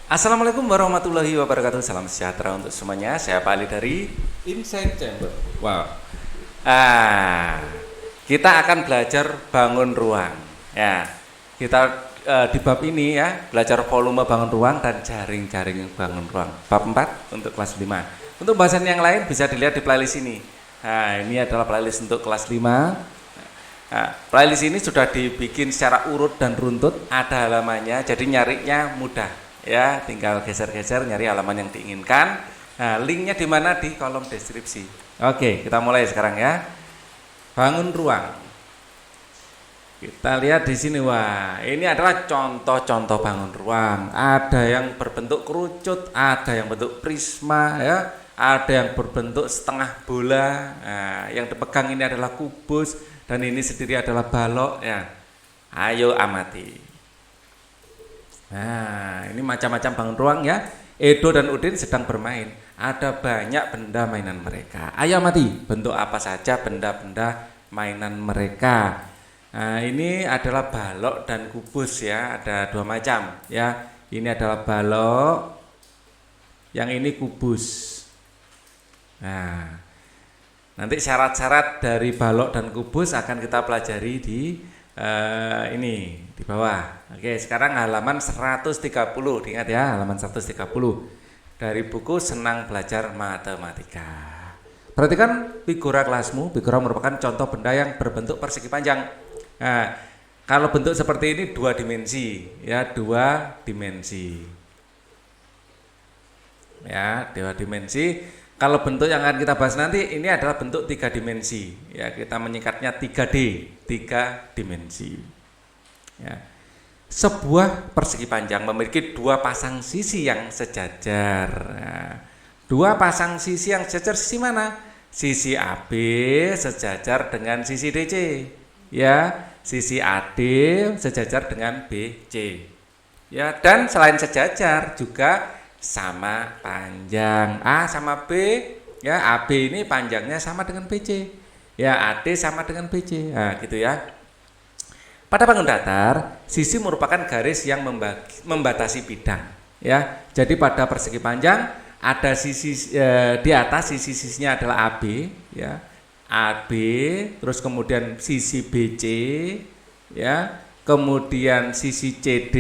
Assalamualaikum warahmatullahi wabarakatuh. Salam sejahtera untuk semuanya. Saya Pak Ali dari Inside Chamber. Wow. Ah, kita akan belajar bangun ruang. Ya, kita di bab ini ya belajar volume bangun ruang dan jaring-jaring bangun ruang. Bab 4 untuk kelas 5. Untuk bahasan yang lain bisa dilihat di playlist ini. Nah, ini adalah playlist untuk kelas 5. Nah, playlist ini sudah dibikin secara urut dan runtut, ada halamannya, jadi nyarinya mudah. Ya, tinggal geser-geser nyari halaman yang diinginkan. Nah, linknya di mana? Di kolom deskripsi. Oke, kita mulai sekarang ya. Bangun ruang. Kita lihat di sini, wah, ini adalah contoh-contoh bangun ruang. Ada yang berbentuk kerucut, ada yang bentuk prisma, ya, ada yang berbentuk setengah bola. Nah, yang dipegang ini adalah kubus dan ini sendiri adalah balok. Ya, ayo amati. Nah, ini macam-macam bangun ruang ya. Edo dan Udin sedang bermain. Ada banyak benda mainan mereka. Ayo amati bentuk apa saja benda-benda mainan mereka. Nah, ini adalah balok dan kubus ya. Ada dua macam ya. Ini adalah balok, yang ini kubus. Nah, nanti syarat-syarat dari balok dan kubus akan kita pelajari di ini di bawah. Oke, sekarang halaman 130. Ingat ya, halaman 130 dari buku Senang Belajar Matematika. Perhatikan figura kelasmu. Figura merupakan contoh benda yang berbentuk persegi panjang. Nah, kalau bentuk seperti ini dua dimensi, ya, dua dimensi. Ya, dua dimensi. Kalau bentuk yang akan kita bahas nanti ini adalah bentuk tiga dimensi. Ya, kita menyingkatnya 3D, tiga dimensi. Ya. Sebuah persegi panjang memiliki dua pasang sisi yang sejajar. Nah, dua pasang sisi yang sejajar sisi mana? Sisi AB sejajar dengan sisi DC. Ya, sisi AD sejajar dengan BC. Ya, dan selain sejajar juga sama panjang. A sama B, ya, AB ini panjangnya sama dengan BC. Ya, AD sama dengan BC. Nah, gitu ya. Pada bangun datar, sisi merupakan garis yang membatasi bidang. Ya, jadi pada persegi panjang ada sisi di atas sisi-sisinya adalah AB, ya, AB, terus kemudian sisi BC, ya, kemudian sisi CD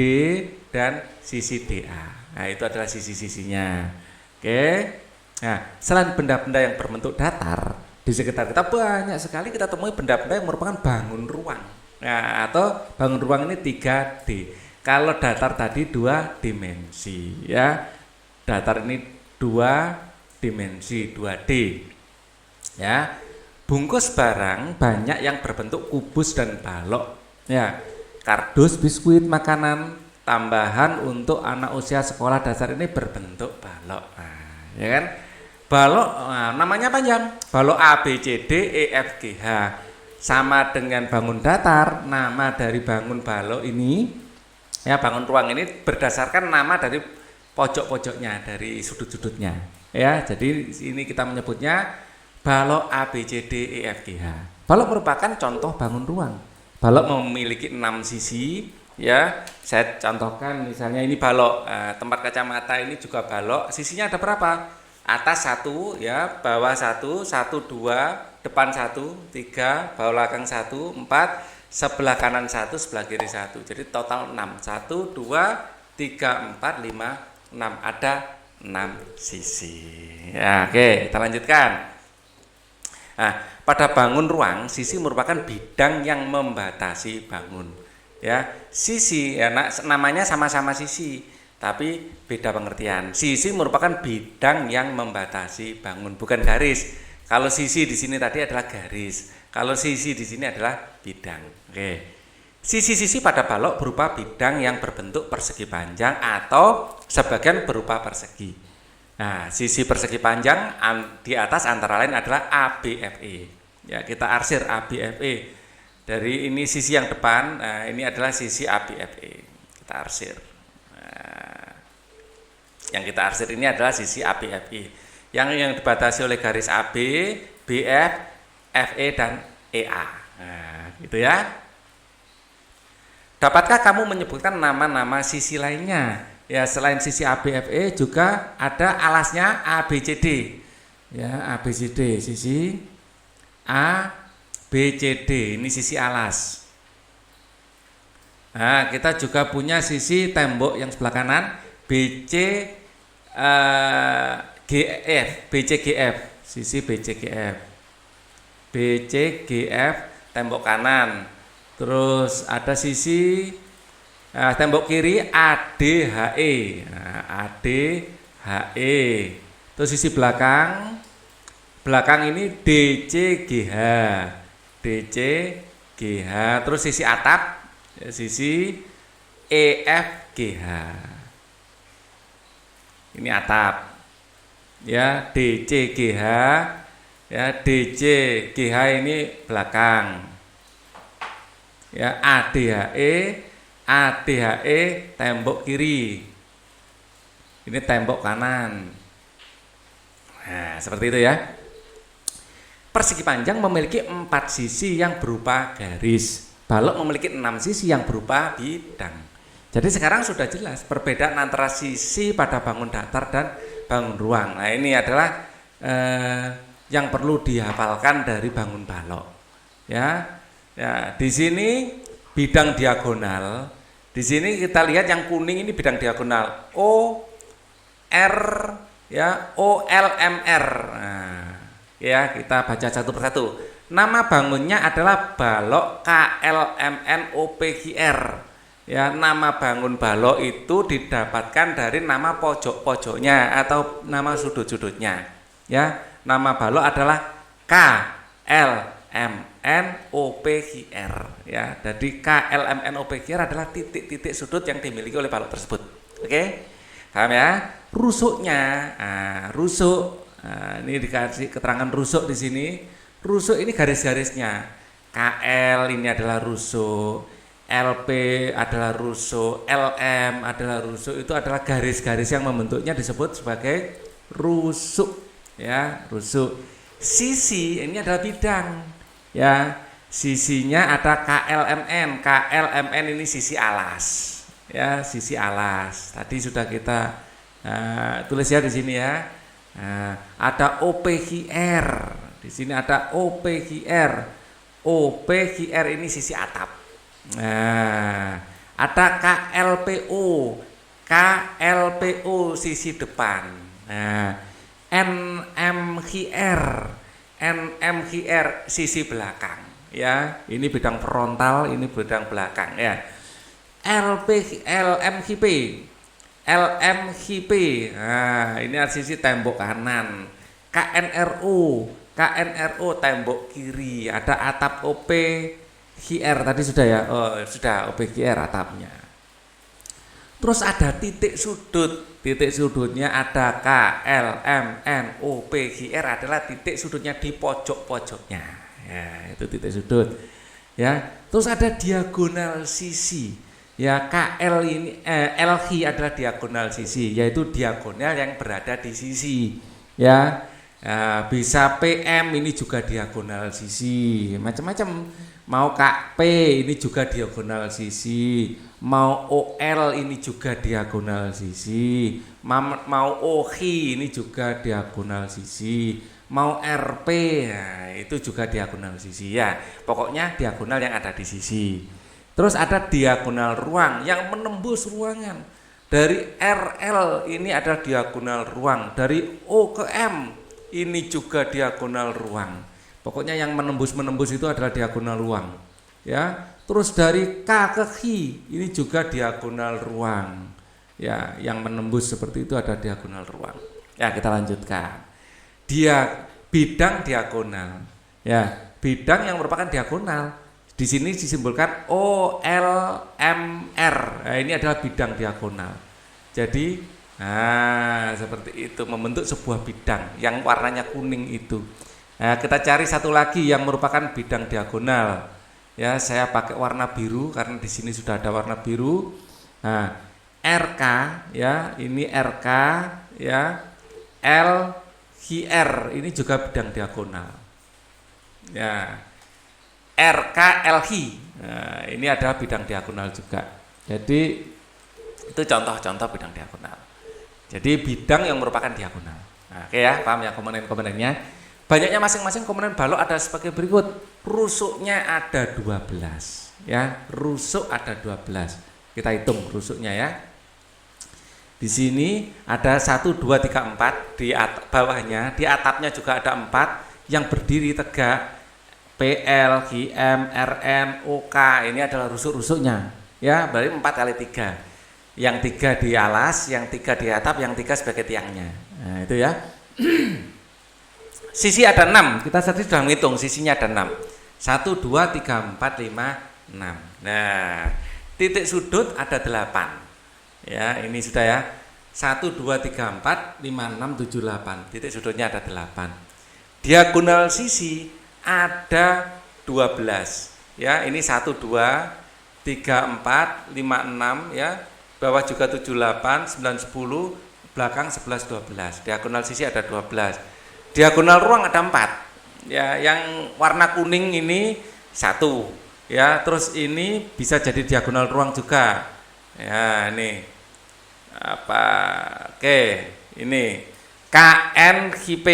dan sisi DA. Nah, itu adalah sisi-sisinya. Oke. Nah, selain benda-benda yang berbentuk datar, di sekitar kita banyak sekali kita temui benda-benda yang merupakan bangun ruang. Nah, atau bangun ruang ini 3D. Kalau datar tadi 2 dimensi, ya. Datar ini 2 dimensi, 2D. Ya. Bungkus barang banyak yang berbentuk kubus dan balok. Ya. Kardus, biskuit, makanan tambahan untuk anak usia sekolah dasar ini berbentuk balok. Nah, ya kan? Balok, nah, namanya panjang. Balok A, B, C, D, E, F, G, H. Sama dengan bangun datar, nama dari bangun balok ini, ya, bangun ruang ini berdasarkan nama dari pojok-pojoknya, dari sudut-sudutnya. Ya, jadi ini kita menyebutnya balok A, B, C, D, E, F, G, H. Balok merupakan contoh bangun ruang. Balok memiliki 6 sisi. Ya, saya contohkan misalnya ini balok, tempat kacamata ini juga balok. Sisinya ada berapa? Atas 1, ya, bawah 1, 1, 2, depan 1, 3, bawah belakang 1, 4, sebelah kanan 1, sebelah kiri 1. Jadi total 6. 1, 2, 3, 4, 5, 6. Ada 6 sisi. Ya, oke, kita lanjutkan. Nah, pada bangun ruang, sisi merupakan bidang yang membatasi bangun. Ya, sisi ya, namanya sama-sama sisi, tapi beda pengertian. Sisi merupakan bidang yang membatasi bangun, bukan garis. Kalau sisi di sini tadi adalah garis, kalau sisi di sini adalah bidang. Oke. Sisi-sisi pada balok berupa bidang yang berbentuk persegi panjang atau sebagian berupa persegi. Nah, sisi persegi panjang di atas antara lain adalah ABFE. Ya, kita arsir ABFE. Dari ini sisi yang depan, nah, ini adalah sisi ABFE. Kita arsir. Nah, yang kita arsir ini adalah sisi ABFE. Yang dibatasi oleh garis AB, BF, FE dan EA. Nah, gitu ya. Dapatkah kamu menyebutkan nama-nama sisi lainnya? Ya, selain sisi ABFE juga ada alasnya ABCD. Ya, ABCD, sisi ABCD ini sisi alas. Nah, kita juga punya sisi tembok yang sebelah kanan BCGF, sisi BCGF tembok kanan. Terus ada sisi tembok kiri ADHE. Nah, ADHE. Terus sisi belakang ini DCGH. Terus sisi atap sisi EFGH. Ini atap. Ya, DCGH. Ya, DCGH ini belakang. Ya, ADHE tembok kiri. Ini tembok kanan. Nah, seperti itu ya. Persegi panjang memiliki 4 sisi yang berupa garis. Balok memiliki 6 sisi yang berupa bidang. Jadi sekarang sudah jelas perbedaan antara sisi pada bangun datar dan bangun ruang. Nah, ini adalah yang perlu dihafalkan dari bangun balok. Ya, di sini bidang diagonal. Di sini kita lihat yang kuning ini bidang diagonal. OLMR. Nah, ya, kita baca satu persatu. Nama bangunnya adalah balok KLMNOPGR. Ya, nama bangun balok itu didapatkan dari nama pojok-pojoknya atau nama sudut-sudutnya. Ya, nama balok adalah KLMNOPGR. Ya, jadi KLMNOPGR adalah titik-titik sudut yang dimiliki oleh balok tersebut. Oke? Paham ya? Rusuknya, rusuk. Ini dikasih keterangan rusuk di sini. Rusuk ini garis-garisnya. KL ini adalah rusuk, LP adalah rusuk, LM adalah rusuk. Itu adalah garis-garis yang membentuknya disebut sebagai rusuk. Ya, rusuk. Sisi ini adalah bidang. Ya, sisinya ada KLMN. KLMN ini sisi alas. Ya, sisi alas. Tadi sudah kita tulis ya di sini ya. Ada OPGR. Di sini ada OPGR. OPGR ini sisi atap. Nah, ada KLPO. KLPO sisi depan. Nah, NMGR. NMGR sisi belakang. Ya, ini bidang frontal, ini bidang belakang ya. LMGP. LMGP. Nah, ini sisi tembok kanan. KNRO. KNRO tembok kiri. Ada atap OPGR tadi sudah ya. Oh, sudah OPGR atapnya. Terus ada titik sudut. Titik sudutnya ada KLMNOPGR adalah titik sudutnya di pojok-pojoknya. Ya, itu titik sudut. Ya. Terus ada diagonal sisi. Ya, KL ini LG adalah diagonal sisi, yaitu diagonal yang berada di sisi. Ya. Bisa PM ini juga diagonal sisi, macam-macam. Mau KP ini juga diagonal sisi, mau OL ini juga diagonal sisi, mau OH ini juga diagonal sisi, mau RP nah, itu juga diagonal sisi ya. Pokoknya diagonal yang ada di sisi. Terus ada diagonal ruang yang menembus ruangan. Dari RL ini adalah diagonal ruang, dari O ke M ini juga diagonal ruang. Pokoknya yang menembus itu adalah diagonal ruang. Ya, terus dari K ke H ini juga diagonal ruang. Ya, yang menembus seperti itu ada diagonal ruang. Ya, kita lanjutkan. Bidang diagonal. Ya, bidang yang merupakan diagonal. Di sini disimbolkan OLMR. Nah, ini adalah bidang diagonal. Jadi, seperti itu membentuk sebuah bidang yang warnanya kuning itu. Nah, kita cari satu lagi yang merupakan bidang diagonal. Ya, saya pakai warna biru karena di sini sudah ada warna biru. Nah, RK ya, ini RK ya. LGR ini juga bidang diagonal. Ya. RK LG. Nah, ini adalah bidang diagonal juga. Jadi Itu contoh-contoh bidang diagonal. Jadi bidang yang merupakan diagonal. Nah, oke ya, paham ya komponen-komponennya. Banyaknya masing-masing komponen balok ada sebagai berikut. Rusuknya ada 12 ya, rusuk ada 12. Kita hitung rusuknya ya. Di sini ada 1 2 3 4 di bawahnya, di atapnya juga ada 4 yang berdiri tegak. PL, GM, RN, OK ini adalah rusuk-rusuknya. Ya, berarti 4 kali 3. Yang 3 di alas, yang 3 di atap, yang 3 sebagai tiangnya. Nah, itu ya. Sisi ada 6. Kita tadi sudah menghitung sisinya ada 6. 1 2 3 4 5 6. Nah, titik sudut ada 8. Ya, ini sudah ya. 1 2 3 4 5 6 7 8. Titik sudutnya ada 8. Diagonal sisi ada 12. Ya, ini 1 2 3 4 5 6 ya. Bawah juga 7 8 9 10, belakang 11 12. Diagonal sisi ada 12. Diagonal ruang ada 4. Ya, yang warna kuning ini 1. Ya, terus ini bisa jadi diagonal ruang juga. Ya, ini apa? Oke, ini KNHP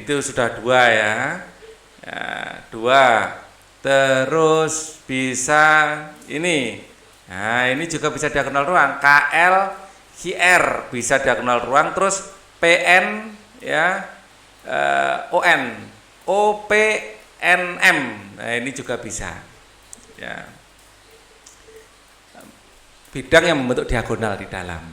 itu sudah 2 ya. Ya, 2. Terus bisa ini. Nah, ini juga bisa diagonal ruang. KLHR bisa diagonal ruang. Terus PN ya, ON, OPNM. Nah, ini juga bisa. Ya. Bidang yang membentuk diagonal di dalam.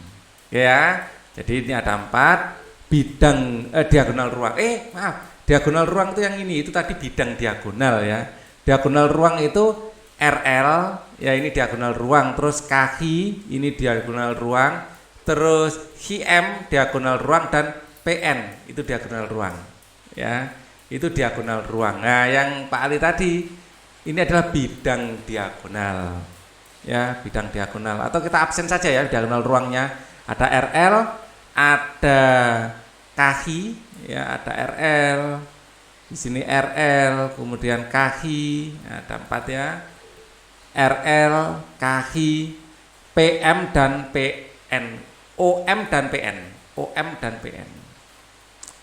Ya. Jadi ini ada 4 bidang diagonal ruang. Maaf, diagonal ruang itu yang ini. Itu tadi bidang diagonal ya. Diagonal ruang itu RL, ya ini diagonal ruang, terus kaki ini diagonal ruang, terus HM diagonal ruang, dan PN itu diagonal ruang. Ya, itu diagonal ruang. Nah, yang Pak Ali tadi ini adalah bidang diagonal. Ya, bidang diagonal. Atau kita absen saja ya diagonal ruangnya. Ada RL, ada kaki, ya ada RL. Di sini RL, kemudian kaki, ada 4 ya. RL, kaki, PM dan PN, OM dan PN, OM dan PN,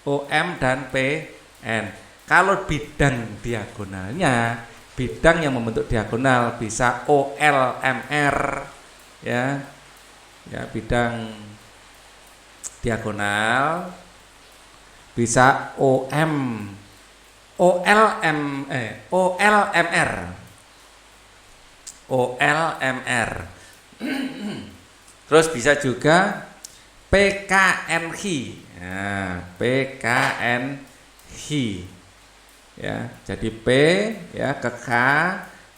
OM dan PN. Kalau bidang diagonalnya, bidang yang membentuk diagonal bisa OLMR, ya, ya bidang diagonal bisa OLMR. OLMR. Terus bisa juga PKNH. Nah, PKNH. Ya, jadi P ya ke K,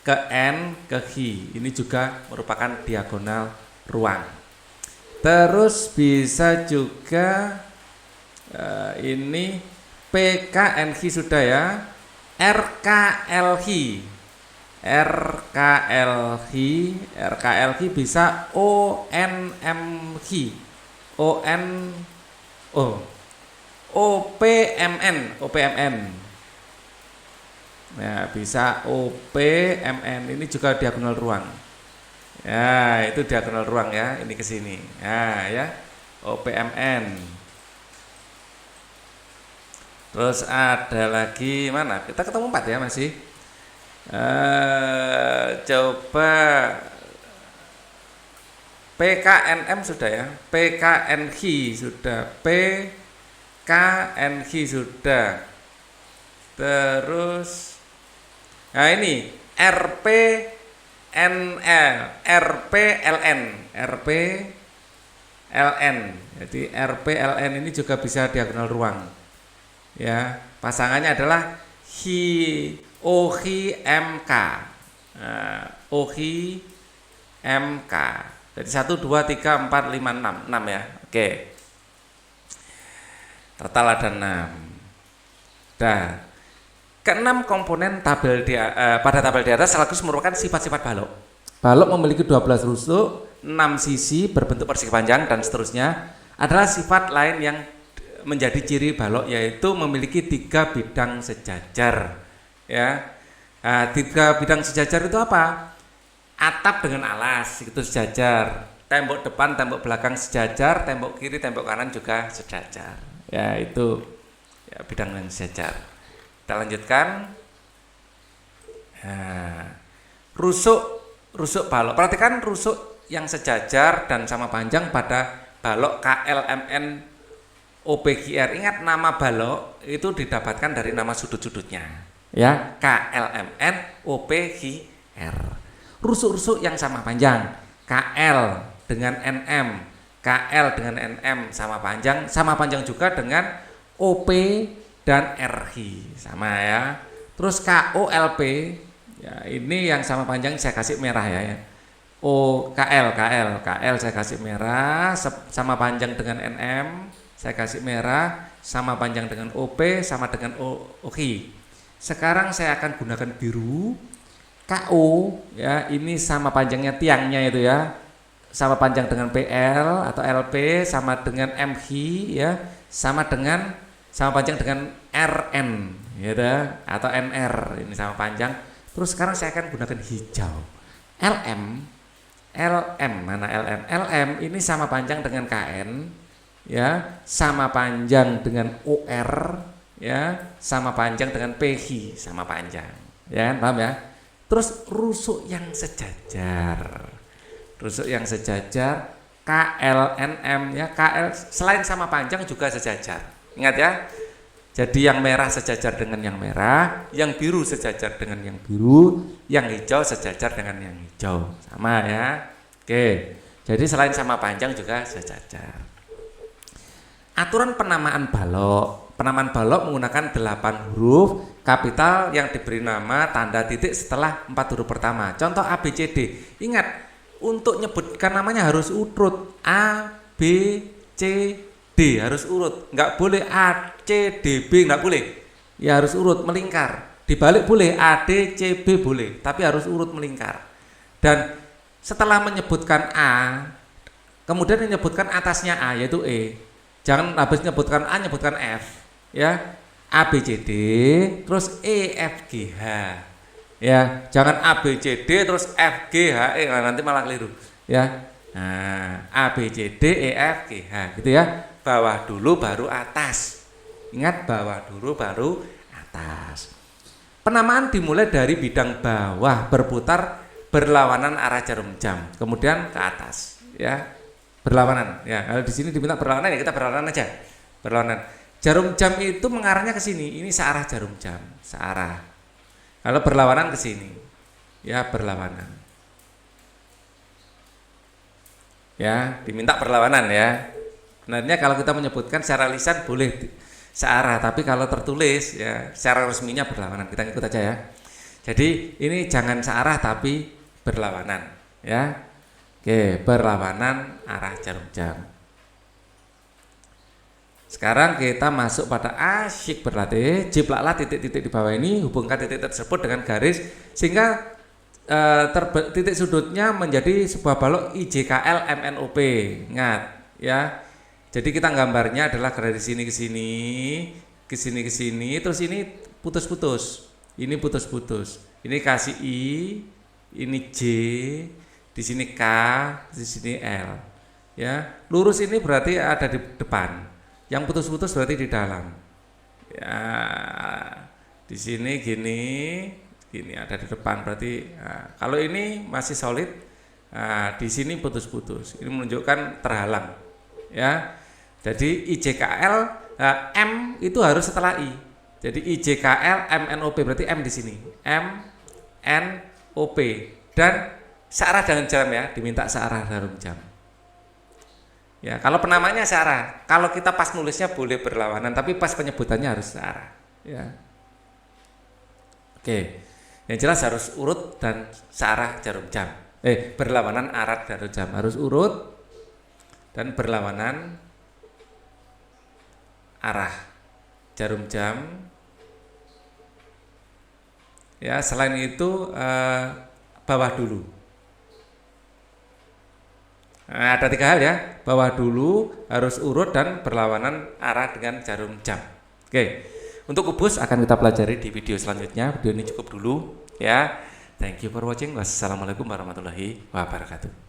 ke N, ke H. Ini juga merupakan diagonal ruang. Terus bisa juga ini PKNH sudah ya. RKLH. RKLH bisa ONMH, OPMN. Nah, bisa OPMN, ini juga diagonal ruang. Ya, itu diagonal ruang ya, ini ke sini. Nah, ya, OPMN. Terus ada lagi mana? Kita ketemu 4 ya masih. Coba PKNM sudah ya, PKNH sudah, PKNH sudah. Terus nah ini RPLN. Jadi RPLN ini juga bisa diagonal ruang. Ya, pasangannya adalah OHMK. OHMK. Jadi 1 2 3 4 5 6 ya. Oke. Total ada 6. Dah. Keenam komponen pada tabel di atas sekaligus merupakan sifat-sifat balok. Balok memiliki 12 rusuk, 6 sisi berbentuk persegi panjang dan seterusnya. Adalah sifat lain yang menjadi ciri balok, yaitu memiliki 3 bidang sejajar. Ya. Nah, 3 bidang sejajar itu apa? Atap dengan alas itu sejajar, tembok depan, tembok belakang sejajar, tembok kiri, tembok kanan juga sejajar. Ya, itu ya, bidang yang sejajar. Kita lanjutkan. Nah, rusuk balok. Perhatikan rusuk yang sejajar dan sama panjang pada balok KLMN OPGR. Ingat, nama balok itu didapatkan dari nama sudut-sudutnya. Ya, KLMN OPGR. Rusuk-rusuk yang sama panjang, KL dengan NM, KL dengan NM sama panjang juga dengan OP dan RI sama ya. Terus KOLP ya, ini yang sama panjang saya kasih merah ya. KL saya kasih merah, sama panjang dengan NM saya kasih merah, sama panjang dengan OP sama dengan OI. Sekarang saya akan gunakan biru. KO ya, ini sama panjangnya tiangnya itu ya, sama panjang dengan PL atau LP, sama dengan MI ya, sama panjang dengan RN gitu atau NR, ini sama panjang. Terus sekarang saya akan gunakan hijau. LM mana LM? LM ini sama panjang dengan KN ya, sama panjang dengan OR ya, sama panjang dengan PH, sama panjang. Ya, paham ya? Terus rusuk yang sejajar. Rusuk yang sejajar KLNM ya, KL selain sama panjang juga sejajar. Ingat ya. Jadi yang merah sejajar dengan yang merah, yang biru sejajar dengan yang biru, yang hijau sejajar dengan yang hijau. Sama ya. Oke. Jadi selain sama panjang juga sejajar. Aturan penamaan balok. Penamaan balok menggunakan 8 huruf kapital yang diberi nama tanda titik setelah 4 huruf pertama. Contoh A, B, C, D. Ingat, untuk nyebutkan namanya harus urut. A, B, C, D harus urut. Enggak boleh A, C, D, B, enggak boleh. Ya harus urut, melingkar. Dibalik boleh, A, D, C, B boleh, tapi harus urut melingkar. Dan setelah menyebutkan A, kemudian menyebutkan atasnya A yaitu E. Jangan habis menyebutkan A, nyebutkan F. Ya, A B C D terus E F G H ya, jangan A B C D terus F G H E, nanti malah keliru ya. Nah, A B C D E F G H gitu ya, bawah dulu baru atas. Ingat, bawah dulu baru atas. Penamaan dimulai dari bidang bawah berputar berlawanan arah jarum jam, kemudian ke atas ya, berlawanan ya. Kalau di sini diminta berlawanan ya kita berlawanan aja, berlawanan. Jarum jam itu mengarahnya ke sini, ini searah jarum jam, searah. Kalau berlawanan ke sini, ya berlawanan. Ya, diminta berlawanan ya. Sebenarnya kalau kita menyebutkan secara lisan boleh searah, tapi kalau tertulis ya secara resminya berlawanan. Kita ikut aja ya. Jadi ini jangan searah tapi berlawanan, ya. Oke, berlawanan arah jarum jam. Sekarang kita masuk pada asyik berlatih. Jiplaklah titik-titik di bawah ini, hubungkan titik tersebut dengan garis sehingga titik sudutnya menjadi sebuah balok IJKL MNOP. Ingat ya. Jadi kita gambarnya adalah dari sini ke sini, ke sini ke sini, terus ini putus-putus. Ini putus-putus. Ini kasih I, ini J, di sini K, di sini L. Ya, lurus ini berarti ada di depan. Yang putus-putus berarti di dalam. Ya, di sini gini ada di depan berarti. Nah, kalau ini masih solid, nah, di sini putus-putus. Ini menunjukkan terhalang. Ya, jadi IJKL M itu harus setelah I. Jadi IJKL MNOP berarti M di sini. MNOP dan searah dengan jam ya, diminta searah jarum jam. Ya, kalau penamanya searah, kalau kita pas nulisnya boleh berlawanan, tapi pas penyebutannya harus searah. Ya. Oke, yang jelas harus urut dan searah jarum jam. Berlawanan arah jarum jam harus urut dan berlawanan arah jarum jam. Ya, selain itu bawah dulu. Nah, ada 3 hal ya, bawah dulu, harus urut dan berlawanan arah dengan jarum jam. Oke, untuk kubus akan kita pelajari di video selanjutnya. Video ini cukup dulu ya. Thank you for watching. Wassalamualaikum warahmatullahi wabarakatuh.